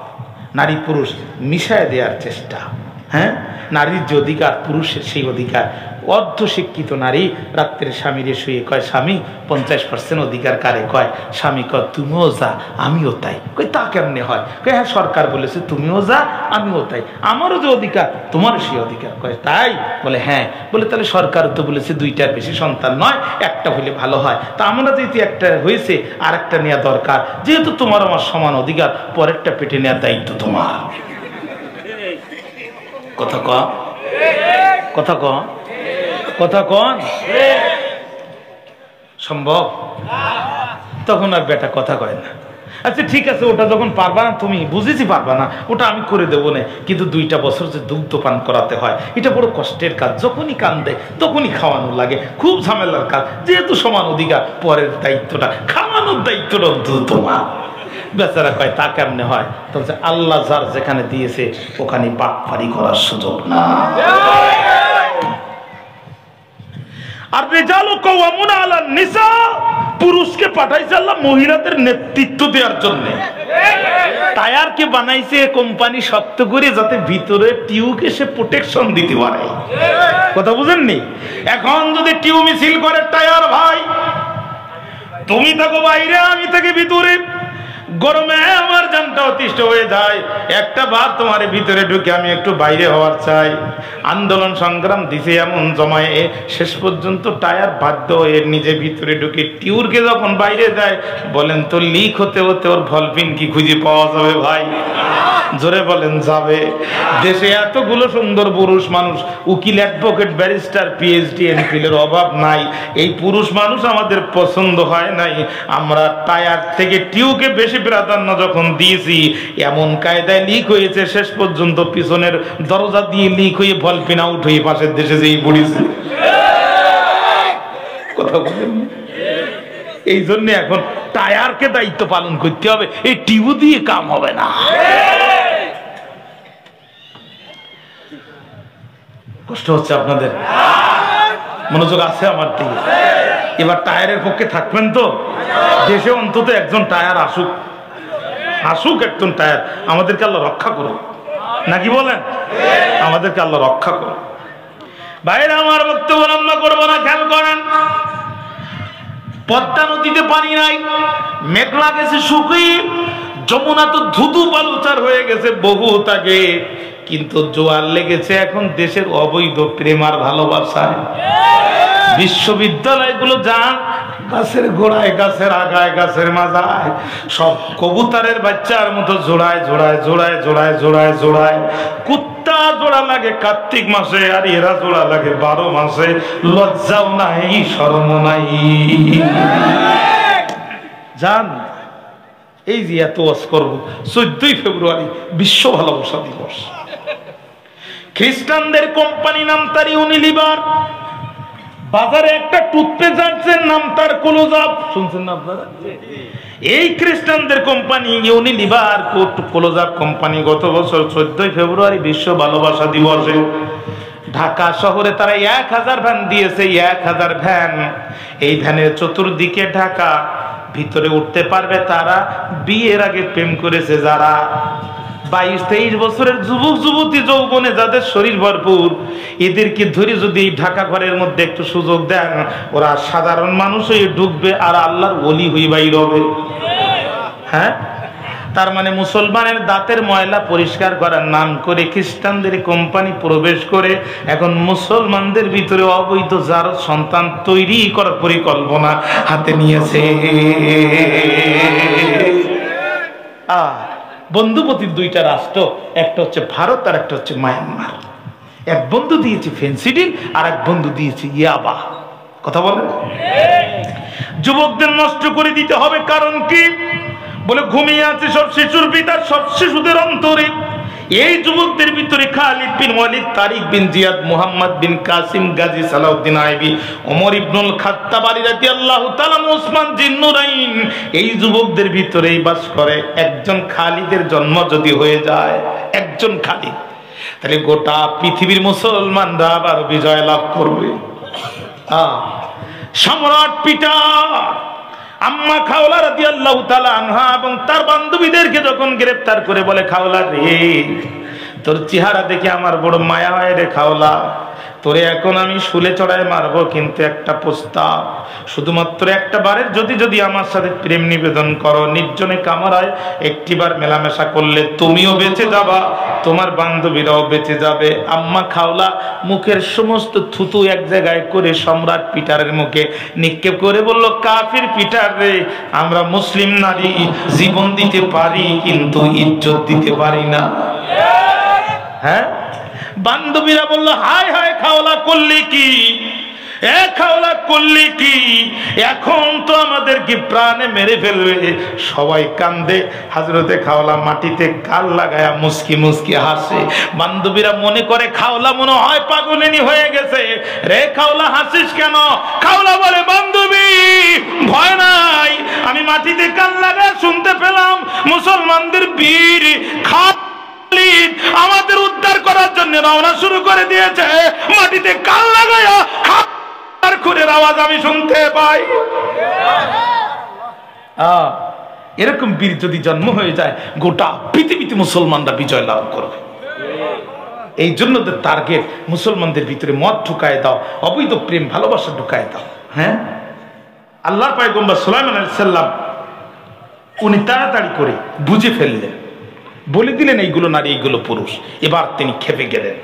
নারী পুরুষ মিশায় দেওয়ার চেষ্টা। হ্যাঁ, নারীর যে অধিকার পুরুষের সেই অধিকার। অর্ধশিক্ষিত নারী রাত্রে স্বামীরে শুয়ে কয় স্বামী 50% অধিকার কারে? কয় স্বামী কয় তুমিও যা আমিও তাই। কই তা কেমনে হয়? কয় হ্যাঁ সরকার বলেছে তুমিও যা আমিও তাই, আমারও যে অধিকার তোমারও সেই অধিকার। কয় তাই? বলে হ্যাঁ। বলে তাহলে সরকার তো বলেছে 2টার বেশি সন্তান নয়, একটা হইলে ভালো হয়। তা আমরা যেহেতু একটা হয়েছে আর একটা নেওয়া দরকার, যেহেতু তোমার আমার সমান অধিকার, পরেরটা পেটে নেওয়ার দায়িত্ব তোমার। কথা কন, কথা কন, কথা কন। সম্ভব? তখন আর বেটা কথা কয় না। আচ্ছা ঠিক আছে, ওটা যখন পারবা না তুমি, বুঝেছি পারবা না, ওটা আমি করে দেবো না, কিন্তু 2টা বছর যে দুগ্ধ পান করাতে হয় এটা বড় কষ্টের কাজ। যখনই কান্দে তখনই খাওয়ানো লাগে, খুব ঝামেলার কাজ। যেহেতু সমান অধিকার, পরের দায়িত্বটা খাওয়ানোর দায়িত্বটা অন্তত তোমার। বেচারা কয় তা কেমনে হয়? তবে আল্লাহ যার যেখানে দিয়েছে ওখানে বাটপারি করার সুযোগ না। আর রিজালু কাওয়ামুনা আলান নিসা, পুরুষকে পাঠাইছে আল্লাহ মহিলাদের নেতৃত্ব দেওয়ার জন্য। টায়ারকে বানাইছে কোম্পানি শক্ত করে যাতে ভিতরে টিউকে সে প্রোটেকশন দিতে পারে। কথা বুঝেননি? এখন যদি টিউ মিছিল করে টায়ার, ভাই তুমি থাকো বাইরে আমি থাকি ভিতরে, গরমে আমার জানটা অতিষ্ঠ হয়ে যায়, একটা বার তোমার ভিতরে ঢুকে আমি একটু বাইরে হওয়ার চাই। আন্দোলন সংগ্রাম দিছে এমন জমায়ে, শেষ পর্যন্ত টায়ার বাধ্য হয়ে নিজে ভিতরে ঢুকে টিউরকে যখন বাইরে যায়, বলেন তো লিক হতে হতে ওর ভলপিন কি খুঁজে পাওয়া যাবে? ভাই জোরে বলেন যাবে? দেশে এতগুলো সুন্দর পুরুষ মানুষ, উকিল, অ্যাডভোকেট, ব্যারিস্টার, পিএইচডি, এমফিলের অভাব নাই। এই পুরুষ মানুষ আমাদের পছন্দ হয় নাই। আমরা টায়ার থেকে টিউকে বেশি প্রাধান্য যখন দিয়েছি, এমন কায়দায় লিক হয়েছে শেষ পর্যন্ত পিছনের দরজা দিয়ে লিক হয়ে ভলপিন আউট হয়ে পাশের দেশে যেই পড়েছে। কথা বলেন? এই জন্য এখন টায়ারকে দায়িত্ব পালন করতে হবে, এই টিউ দিয়ে কাম হবে না। কষ্ট হচ্ছে আপনাদের? মনোযোগ আছে আমার দিকে? এবার টায়ারের পক্ষে থাকবেন তো? দেশে অন্তত একজন টায়ার আসুক, আসুক একজন টায়ার। আমাদেরকে আল্লাহ রক্ষা করুন, নাকি বলেন? আমাদেরকে আল্লাহ রক্ষা করুন। বাইরে আমার বক্তব্য লম্বা করবো না, খেয়াল করেন। পদ্মা নদীতে পানি নাই, মেঘলা গেছে শুকিয়ে, যমুনা তো ধুধু বালুচার হয়ে গেছে বহুত আগে, কিন্তু জোয়ার লেগেছে এখন দেশের অবৈধ প্রেম আর ভালোবাসায়। বিশ্ববিদ্যালয়গুলো যান, গাছের গোড়ায়, গাছের আগায়, গাছের মাথায় সব কবুতরের বাচ্চার মতো জোড়ায় জোড়ায় জোড়ায় জোড়ায় জোড়ায় জোড়ায়। কুত্তা জোড়া লাগে কার্তিক মাসে, আর এরা জোড়া লাগে 12 মাসে। লজ্জাও নাই, শরম নাই। যান, এই যে এত ওয়াজ করবো, 14ই ফেব্রুয়ারি বিশ্ব ভালোবাসা দিবস। খ্রিস্টানদের কোম্পানি নাম তার ইউনিলিভার। বাজারে একটা টুথপেস্ট আসছে নাম তার ক্লোজআপ, শুনছেন না আপনারা? এই খ্রিস্টানদের কোম্পানি ইউনিলিভার ক্লোজআপ কোম্পানি গত বছর 14ই ফেব্রুয়ারি বিশ্ব ভালোবাসা দিবসে ঢাকা শহরে তারা 1000 ভ্যান দিয়েছে। 1000 ভ্যান। এই ভ্যানের চতুর্দিকে ঢাকা, ভিতরে উঠতে পারবে তারা বিয়ের আগে প্রেম করেছে যারা। 22-23 বছরের যুবক যুবতী যৌবনে যাদের শরীর ভরপুর, এদেরকে ধরে যদি ঢাকা ঘরের মধ্যে একটু সুযোগ দেন, ওরা সাধারণ মানুষ হয়ে ঢুকবে আর আল্লাহর ওলি হয়ে বাইর হবে। হ্যাঁ, তার মানে মুসলমানের দাঁতের ময়লা পরিষ্কার করার নাম করে খ্রিস্টানদের কোম্পানি প্রবেশ করে এখন মুসলমানদের ভিতরে অবৈধ জারজ সন্তান তৈরি করার পরিকল্পনা হাতে নিয়েছে। বন্ধুপতির 2টা রাষ্ট্র, একটা হচ্ছে ভারত আর একটা হচ্ছে মায়ানমার। এক বন্ধু দিয়েছে ফেন্সিডিল আর এক বন্ধু দিয়েছে ইয়াবা। কথা বলেন? যুবকদের নষ্ট করে দিতে হবে, কারণ কি? বলে ঘুমিয়ে আছে সব শিশুর পিতা, সব শিশুদের অন্তরে এই যুবকদের ভিতরে খালিদ বিন ওয়ালিদ, তারিক বিন জিয়াদ, মুহাম্মদ বিন কাসিম, গাজী সালাউদ্দিন আইবি, ওমর ইবনুল খাত্তাব রাদিয়াল্লাহু তাআলা, ওসমান জিন্নুরাইন, এই যুবকদের ভিতরেই বাস করে। একজন খালিদের জন্ম যদি হয়ে যায়, একজন খালিদ, তাহলে গোটা পৃথিবীর মুসলমানরা আবার বিজয় লাভ করবে। সম্রাট পিটার আম্মা খাওলা রাদিয়াল্লাহু তাআলা আনহা এবং তার বান্ধবীদেরকে যখন গ্রেফতার করে বলে, খাওলা রে, তোর চেহারা দেখে আমার বড় মায়া হয় রে খাওলা, তোরে এখন আমি শুলে চড়ায় মারবো, কিন্তু একটা প্রস্তাব, শুধুমাত্র একটা বারের যদি আমার সাথে প্রেম নিবেদন করো, নির্জনে কামরায় একটিবার মেলামেশা করলে তুমিও বেঁচে যাবা, তোমার বান্ধবীরাও বেঁচে যাবে। আম্মা খাওলা মুখের সমস্ত থুতু এক জায়গায় করে সম্রাট পিটারের মুখে নিক্ষেপ করে বলল, কাফির পিটার রে, আমরা মুসলিম নারী জীবন দিতে পারি কিন্তু ইজ্জত দিতে পারি না। হ্যাঁ, বান্ধবীরা বলল, হায় হায় খাওলা করলি কি, এ খাওলা করলি কি, এখন তো আমাদেরকে প্রাণে মেরে ফেলবে। সবাই কান্দে, হযরতে খাওলা মাটিতে গাল লাগায়া মুস্কি মুস্কি হাসে। বান্ধবীরা মনে করে খাওলা মনে হয় পাগলিনী হয়ে গেছে। রে খাওলা হাসিস কেন? খাওলা বলে, বান্ধবী ভয় নাই, আমি মাটিতে গাল লাগায় শুনতে পেলাম মুসলমানদের বীর আমাদের উদ্ধার করার জন্য রওনা শুরু করে দিয়েছে, মাটিতে কান লাগায়া খার খুরের আওয়াজ আমি শুনতে পাই। এরকম বীর যদি জন্ম হয়ে যায়, গোটা পৃথিবীতে মুসলমানরা বিজয় লাভ করবে। এই জন্য তো টার্গেট, মুসলমানদের ভিতরে মদ ঢুকায় দাও, অবৈধ প্রেম ভালোবাসা ঢুকায় দাও। হ্যাঁ, আল্লাহর পয়গম্বর সুলাইমান আলাইহিস সালাম উনি তাড়াতাড়ি করে বুঝে ফেললেন, বলে দিলেন এইগুলো নারী, এইগুলো পুরুষ। এবার তিনি খেপে গেলেন।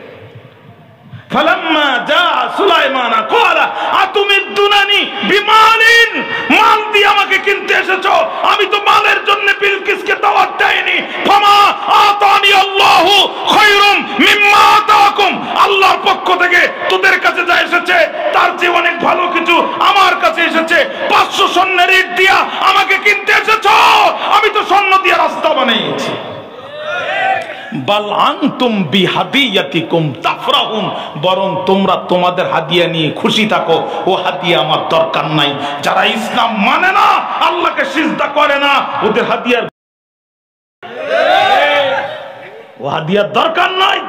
ফালাম্মা জা সুলাইমান ক্বালা আতুমিদুনানি বিমালিন, মাল দিয়ে আমাকে কিনতে এসেছো, আমি তো মালের জন্য বিলকিসকে দাওয়াত দেইনি। ফামা আতানি আল্লাহু খায়রুম মিম্মা আতাকুম, আল্লাহর পক্ষ থেকে তোদের কাছে যা এসেছে তার চেয়ে অনেক ভালো কিছু আমার কাছে এসেছে। 500 স্বর্ণের ইট দিয়া আমাকে কিনতে এসেছো, আমি তো স্বর্ণ দিয়ে রাস্তা বানিয়েছি। বাল আনতুম বিহাদিয়াতিকুম তাফরাহুন, বরং তোমরা তোমাদের হাদিয়া নিয়ে খুশি থাকো, ও হাদিয়া আমার দরকার নাই। যারা ইসলাম মানে না, আল্লাহকে সিজদা করে না, ওদের হাদিয়ার দরকার নাই।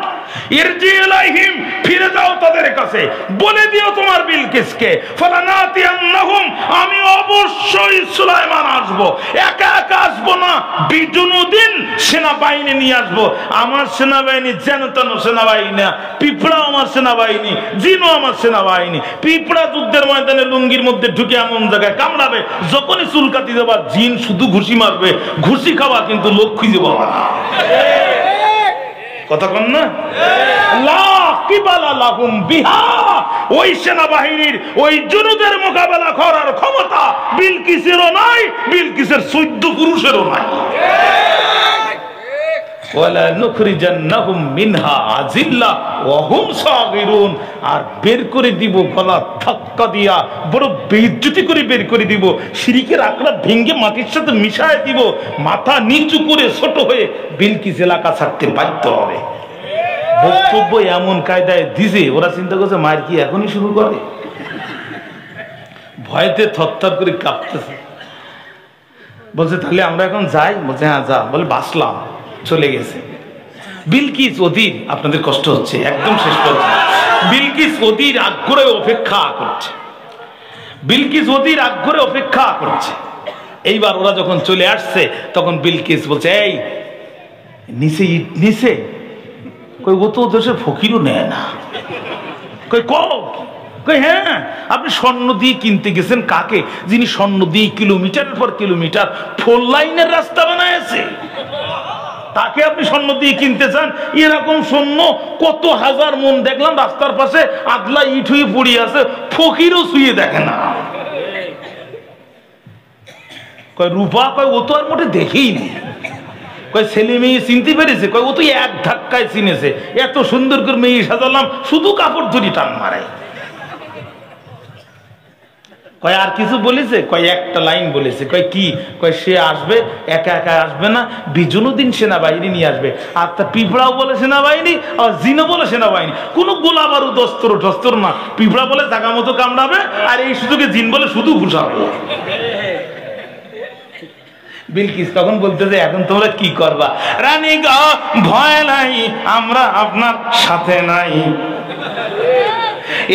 ইরজি ইলাইহিম, ফিরে যাও তাদের কাছে, বলে দিও তোমার বিলকিসকে, ফালানাতিয়ান্নাহুম, আমি অবশ্যই সুলাইমান আসবো, একা একা আসবো না, বিজুনুদিন, সেনাবাহিনী নিয়ে আসবো। আমার সেনাবাহিনী যেন তেন সেনাবাহিনী না, পিঁপড়া আমার সেনাবাহিনী, জিনও আমার সেনাবাহিনী। পিঁপড়া যুদ্ধের ময়দানে লুঙ্গির মধ্যে ঢুকে এমন জায়গায় কামড়াবে, যখনই চুলকাতি দেবা জিন শুধু ঘুষি মারবে, ঘুষি খাওয়া কিন্তু লোক খুঁজে পাবা না। কথা কন না, ওই সেনাবাহিনীর ওই জুনুদের মোকাবেলা করার ক্ষমতা বিলকিসেরও নাই, বিলকিসের 14 পুরুষেরও নাই। আর বের করে দিব গলা ধাক্কা দিয়া, বড় বেইজ্জতি করে বের করে দিব, শিরিকের আকড়া ভেঙ্গে মাটির সাথে মিশায় দিব, মাথা নিচু করে ছোট হয়ে বিলকিস এলাকা ছাড়তে বাধ্য হবে। বক্তব্য এমন কায়দায় দিছে, ওরা চিন্তা করছে মায়ের কি এখনই শুরু করে, ভয়তে থরথর করে কাঁপতেছে। বলছে তাহলে আমরা এখন যাই? বলছে হ্যাঁ যা। বলে বাসলাম, চলে গেছে। বিলকিস অধীর, আপনাদের কষ্ট হচ্ছে, একদম শেষ পর্যন্ত বিলকিস অধীর আগ্রহে অপেক্ষা করছে, বিলকিস অধীর আগ্রহে অপেক্ষা করছে। এইবার ওরা যখন চলে আসছে, তখন বিলকিস বলছে, এই নিচে ইট নিচে, কই ও তো দেশের ফকিরও নেয় না, কই কই হ্যাঁ আপনি স্বর্ণ দিয়ে কিনতে গেছেন কাকে? যিনি স্বর্ণ দিয়ে কিলোমিটারের পর কিলোমিটার 4 লাইনের রাস্তা বানাইছে, তাকে আপনি স্বর্ণ দিয়ে কিনতে চান? এরকম স্বর্ণ কত হাজার মন দেখলাম রাস্তার পাশে আগলা ইট হয়ে পড়ে আছে, ফকিরও শুয়ে দেখে না। কয় রূপা, কয় ও তো আর মোটে দেখেই নি। কয় ছেলে মেয়ে চিনতে পেরেছে? কয় ও তো এক ধাক্কায় চিনেছে, এত সুন্দর করে মেয়ে সাজালাম, শুধু কাপড় ধরি টান মারে। কয় আর কিছু বলেছে? কয় একটা লাইন বলেছে। কয় কি? কয় সে আসবে, একা একা আসবে না, 20 জনদিন সেনাবাহিনী নিয়ে আসবে। আর তা পিঁপড়াও বলে সেনাবাহিনী, আর জিনও বলে সেনাবাহিনী। কোনো গোলা বারুদ অস্ত্র টস্ত্র না। পিঁপড়া বলে জাগা মতো কামড়াবে, আর এই সুযোগে জিন বলে শুধু ঘুষাবে। বিলকিস তখন বলতেছে এখন তোমরা কি করবা? রানী গো ভয় নাই, আমরা আপনার সাথে নাই।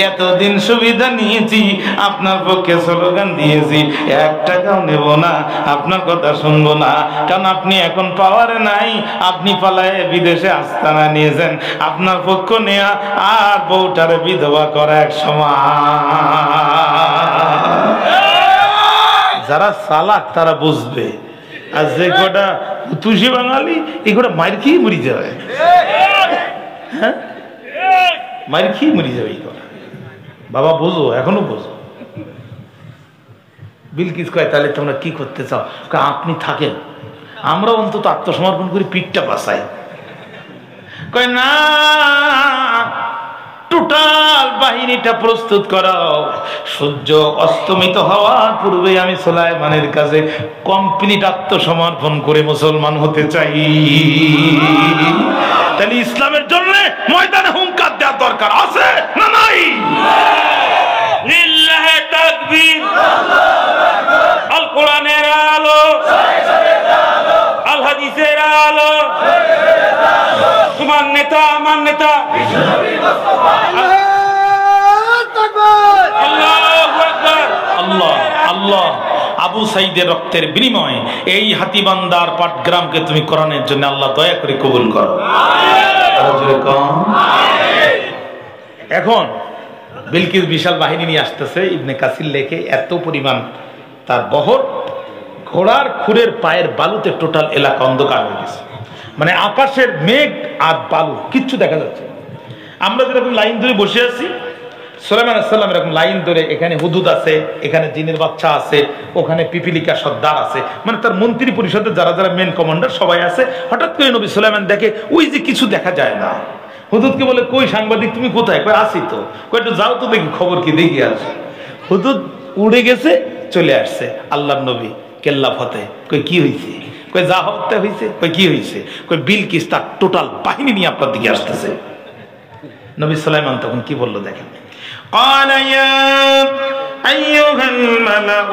এতদিন সুবিধা নিয়েছি, আপনার পক্ষে স্লোগান দিয়েছি, 1 টাকাও নেব না, আপনার কথা শুনবো না, কারণ আপনি এখন পাওয়ারে নাই। আপনি পালায়ে বিদেশে আস্তানা নিয়েছেন, আপনার পক্ষ নেয়া আর বউটারে বিধবা করা এক সমান। যারা চালাক তারা বুঝবে, আর যে কটা তুষি বাঙালি এই কটা মার খেয়ে মরি যাবে। হ্যাঁ, মার খেয়ে মরি যাবে এই কটা। বাবা বোঝো, এখনো বোঝো। বিলকিস কয় তাহলে তোমরা কি করতে চাও? আপনি থাকেন, আমরা অন্তত আত্মসমর্পণ করি, পিঠটা বাঁচাই। কয় না, টোটাল বাহিনীটা প্রস্তুত করাও, সূর্য অস্তমিত হওয়ার পূর্বে আমি সুলাইমানের কাছে কমপ্লিট আত্মসমর্পণ করে মুসলমান হতে চাই। তাহলে ইসলামের জন্য ময়দানে হুঙ্কার দেওয়ার দরকার আছে না নাই? লিল্লাহে তাকবীর। আল কোরআনের আলো, আল হাদিসের আলো, তোমার নেতা আমার নেতা আল্লাহ আল্লাহ। আবু সাইদের রক্তের বিনিময়ে এই হাতিবান্দার পাটগ্রামকে তুমি কোরআনের জন্য আল্লাহ দয়া করে কবুল করো। এখন বিলকিস বিশাল বাহিনী নিয়ে আসতেছে। ইবনে কাসির লেখে এত পরিমাণ তার বহর, ঘোড়ার খুরের পায়ের বালুতে টোটাল এলাকা অন্ধকার হয়ে গেছে। মানে আকাশের মেঘ আর বালু কিচ্ছু দেখা যাচ্ছে। আমরা যেরকম লাইন ধরে বসে আছি, সুলাইমান আলাইহিস সালাম এরকম লাইন ধরে, এখানে হুদুদ আছে, এখানে জিনের বাচ্চা আছে, ওখানে পিপিলিকা সর্দার আছে, মানে তার মন্ত্রী পরিষদের যারা যারা মেন কমান্ডার সবাই আছে। হঠাৎ করে নবী সুলাইমান দেখে ওই যে কিছু দেখা যায় না। হুদুদকে বলে কই সাংবাদিক তুমি কোথায়? কই আসি তো। কই একটু যাও তো দেখি, খবর কি দেখি আসে। হুদুদ উড়ে গেছে, চলে আসছে। আল্লাহর নবী কেল্লা ফতে। কই কি হয়েছে? কই যা হত্যা হয়েছে। কই কি হয়েছে? কই বিলকিস তার টোটাল বাহিনী নিয়ে আপনার দিকে আসতেছে। নবী সুলাইমান তখন কি বললো দেখেন। قال يا أيها الملأ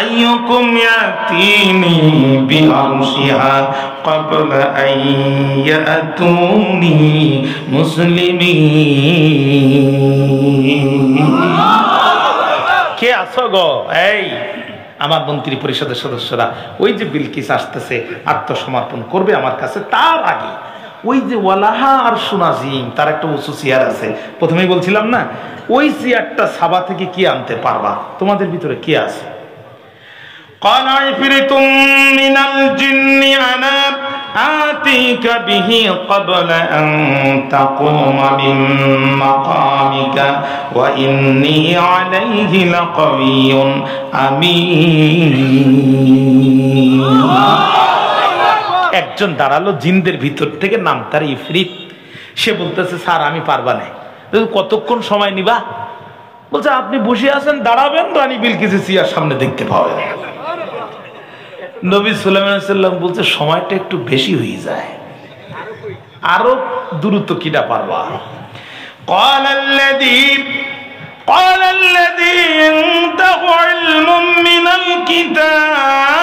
أيكم يأتيني بعرشها قبل أن يأتوني مسلمين। কে আছো গো? এই আমার মন্ত্রী পরিষদের সদস্যরা, ওই যে বিলকিস আসতেছে, আত্মসমর্পণ করবে আমার কাছে, তার আগে ওই যে ওয়ালাহা আর সুনাজিম তার একটা উঁচু চেয়ার আছে, প্রথমেই বলছিলাম না, ওই চেয়ারটা সাবা থেকে কি আনতে পারবা? তোমাদের ভিতরে কে আছে? قال عفريت من الجن أنا آتيك به قبل أن تقوم من مقامك وإني عليه لقوي أمين। একজন দাঁড়ালো জিনদের ভিতর থেকে, নাম তার ইফরিত। সে বলতেছে স্যার আমি পারবা না। কতক্ষণ সময় নিবা? বলছে আপনি বসে আছেন, দাঁড়াবেন, রানী বিলকিসের চেয়ার সামনে দেখতে পাবেন। নবী সুলাইমান আলাইহিস সালাম বলছে সময়টা একটু বেশি হয়ে যায়, আরো দ্রুত কিনা পারবা? قال الذي عنده علم من الكتاب।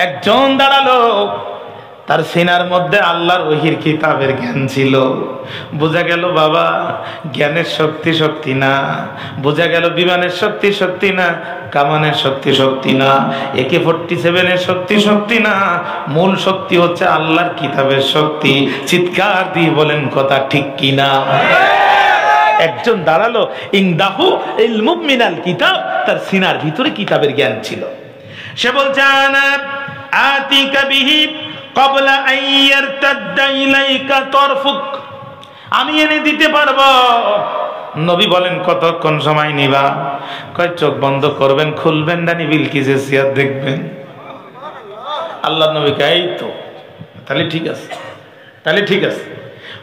একজন দাঁড়ালো, তার সিনার মধ্যে আল্লাহর ওহির কিতাবের জ্ঞান ছিল। বোঝা গেল বাবা জ্ঞানের শক্তি শক্তি না, বোঝা গেল বিমানের শক্তি শক্তি না, কামানের শক্তি শক্তি না, AK-47 শক্তি শক্তি না, মূল শক্তি হচ্ছে আল্লাহর কিতাবের শক্তি। চিৎকার দিয়ে বলেন কথা ঠিক কিনা? একজন দাঁড়ালো, ইনদাহু ইলমুম মিনাল কিতাব, তার সিনার ভিতরে কিতাবের জ্ঞান ছিল। সে বলছে আনা আতিকা বিহি ক্বাবলা আন ইয়ারতাদ্দা ইলাইকা তারফুক, আমি এনে দিতে পারবো। নবী বলেন কতক্ষণ সময় নিবা? কয় চোখ বন্ধ করবেন, খুলবেন না, বিলকিসের চেয়ার দেখবেন। আল্লাহ নবী কয় এই তো, তাহলে ঠিক আছে, তাহলে ঠিক আছে।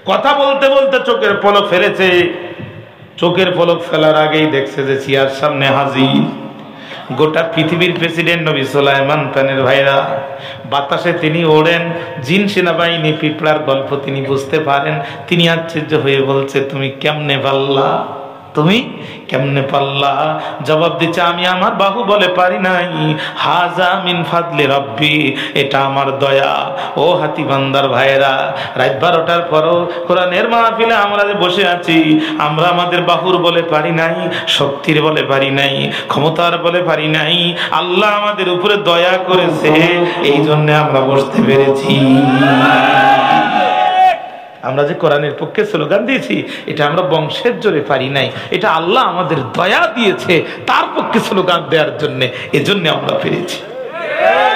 কথা বলতে বলতে চোখের পলক ফেলেছে, চোখের পলক ফেলার আগেই দেখছে যে চেয়ার সামনে হাজির গোটা পৃথিবীর প্রেসিডেন্ট নবী সুলাইমান প্রাণের ভাইরা। বাতাসে তিনি ওড়েন, জিন সেনাবাহিনী পিঁপড়ার গল্প তিনি বুঝতে পারেন। তিনি আশ্চর্য হয়ে বলছে, তুমি কেমনে পারলা, তুমি কেমনে পারলা? জবাব দিচ্ছে, আমি আমার বাহু বলে পারি নাই, হাজা মিন ফাদলি রব্বি, এটা আমার দয়া। ও হাতি বান্দার ভাইয়েরা, রাত 12টার পরও কোরআনের মাহফিলে আমরা যে বসে আছি, আমরা আমাদের বাহুর বলে পারি নাই, শক্তির বলে পারি নাই, ক্ষমতার বলে পারি নাই। আল্লাহ আমাদের উপরে দয়া করেছে, এই জন্য আমরা বসতে পেরেছি। আমরা যে কোরআনের পক্ষে স্লোগান দিয়েছি, এটা আমরা বংশের জোরে পারি নাই, এটা আল্লাহ আমাদের দয়া দিয়েছে তার পক্ষে স্লোগান দেওয়ার জন্য, এজন্য আমরা পেরেছি।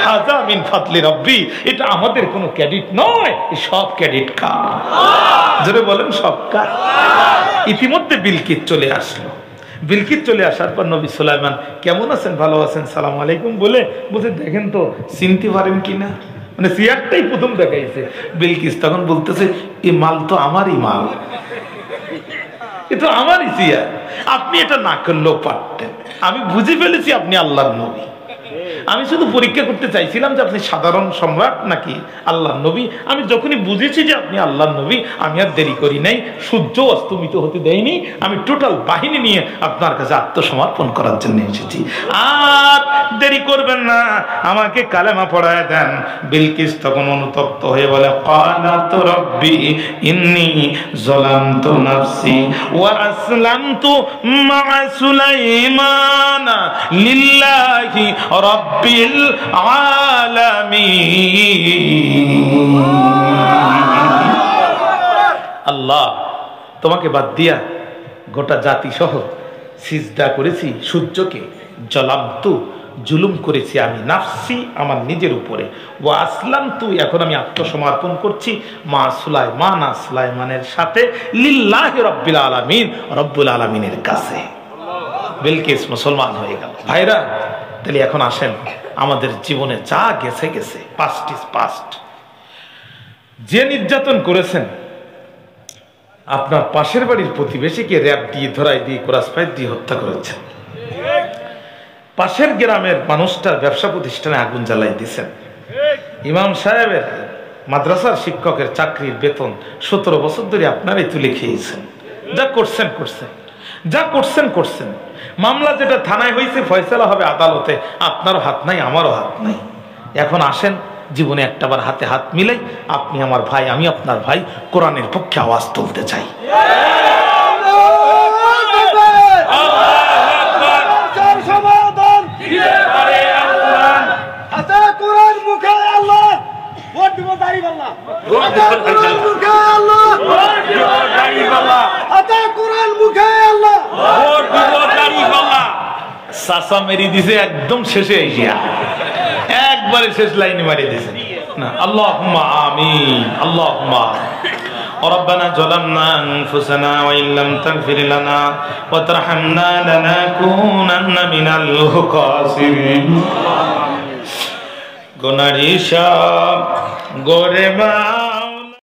হাজা মিন ফাদলি রব্বি, এটা আমাদের কোনো ক্রেডিট নয়, সব ক্রেডিট কার? জোরে বলেন, সব কার? ইতিমধ্যে বিলকিস চলে আসলো। বিলকিস চলে আসার পর নবী সুলাইমান, কেমন আছেন, ভালো আছেন, সালাম আলাইকুম বলে বলতে, দেখেন তো চিনতে পারেন কিনা, মানে চেয়ারটাই প্রথম দেখাইছে। বিলকিস তখন বলতেছে, এই মাল তো আমারই মাল, এ তো আমারই চেয়ার, আপনি এটা না করলেও পারতেন। আমি বুঝে ফেলেছি আপনি আল্লাহর নবী। আমি শুধু পরীক্ষা করতে চাইছিলাম যে আপনি সাধারণ সম্রাট নাকি আল্লাহর নবী। আমি যখনই বুঝেছি যে আপনি আল্লাহর নবী, আমি আর দেরি করি নাই, সূর্য অস্তমিত হতে দেয়নি, আমি টোটাল বাহিনী নিয়ে আপনার কাছে আত্মসমর্পণ করার জন্য এসেছি। আর দেরি করবেন না, আমাকে কালেমা পড়ায় দেন। বিলকিস তখন অনুতপ্ত হয়ে বলে, ক্বালাতু রাব্বি ইন্নী যালামতু নাফসি ওয়া আসলামতু মা সুলাইমান লিল্লাহি রাব্বিল আলামিন। আল্লাহ, তোমাকে বাদ দিয়া গোটা জাতি সহ সিজদা করেছি সূর্যকে, জলামতু জুলুম করেছি আমি, নাফসি আমার নিজের উপরে, ওয়া আসলামতু এখন আমি আত্মসমর্পণ করছি, মা সুলাইমান সুলাইমানের সাথে, লিল্লাহি রাব্বিল আলামিন রব্বুল আলামিনের কাছে। বিলকিস মুসলমান হয়ে গেল। ভাইরা, তাহলে এখন আসেন, আমাদের জীবনে যা গেছে গেছে, পাস্ট ইজ পাস্ট। যে নির্যাতন করেছেন, আপনার পাশের বাড়ির প্রতিবেশীকে র‍্যাব দিয়ে, ধরাই দিয়ে, কোরাসপাইট দিয়ে হত্যা করেছেন। পাশের গ্রামের মানুষটার ব্যবসা প্রতিষ্ঠানে আগুন জ্বালাই দিয়েছেন। ইমাম সাহেবের মাদ্রাসার শিক্ষকের চাকরির বেতন 17 বছর ধরে আপনারাই তুলে খেয়েছেন। যা করছেন করছেন, যা করছেন করছেন। মামলা যেটা থানায় হয়েছে, ফয়সালা হবে আদালতে, আপনারও হাত নাই, আমারও হাত নাই। এখন আসেন, জীবনে একটাবার হাতে হাত মিলাই, আপনি আমার ভাই, আমি আপনার ভাই, কোরআনের পক্ষে আওয়াজ তুলতে চাই। চাচা মেরি দিছে একদম শেষে এসিয়া, একবারে শেষ লাইনে মারি দিছে না। আল্লাহুম্মা আমিন, আল্লাহুম্মা ربنا ظلمنا أنفسنا وإن لم تغفر لنا وترحمنا لنكونن من الخاسرين। গুনারি সব গোরে মা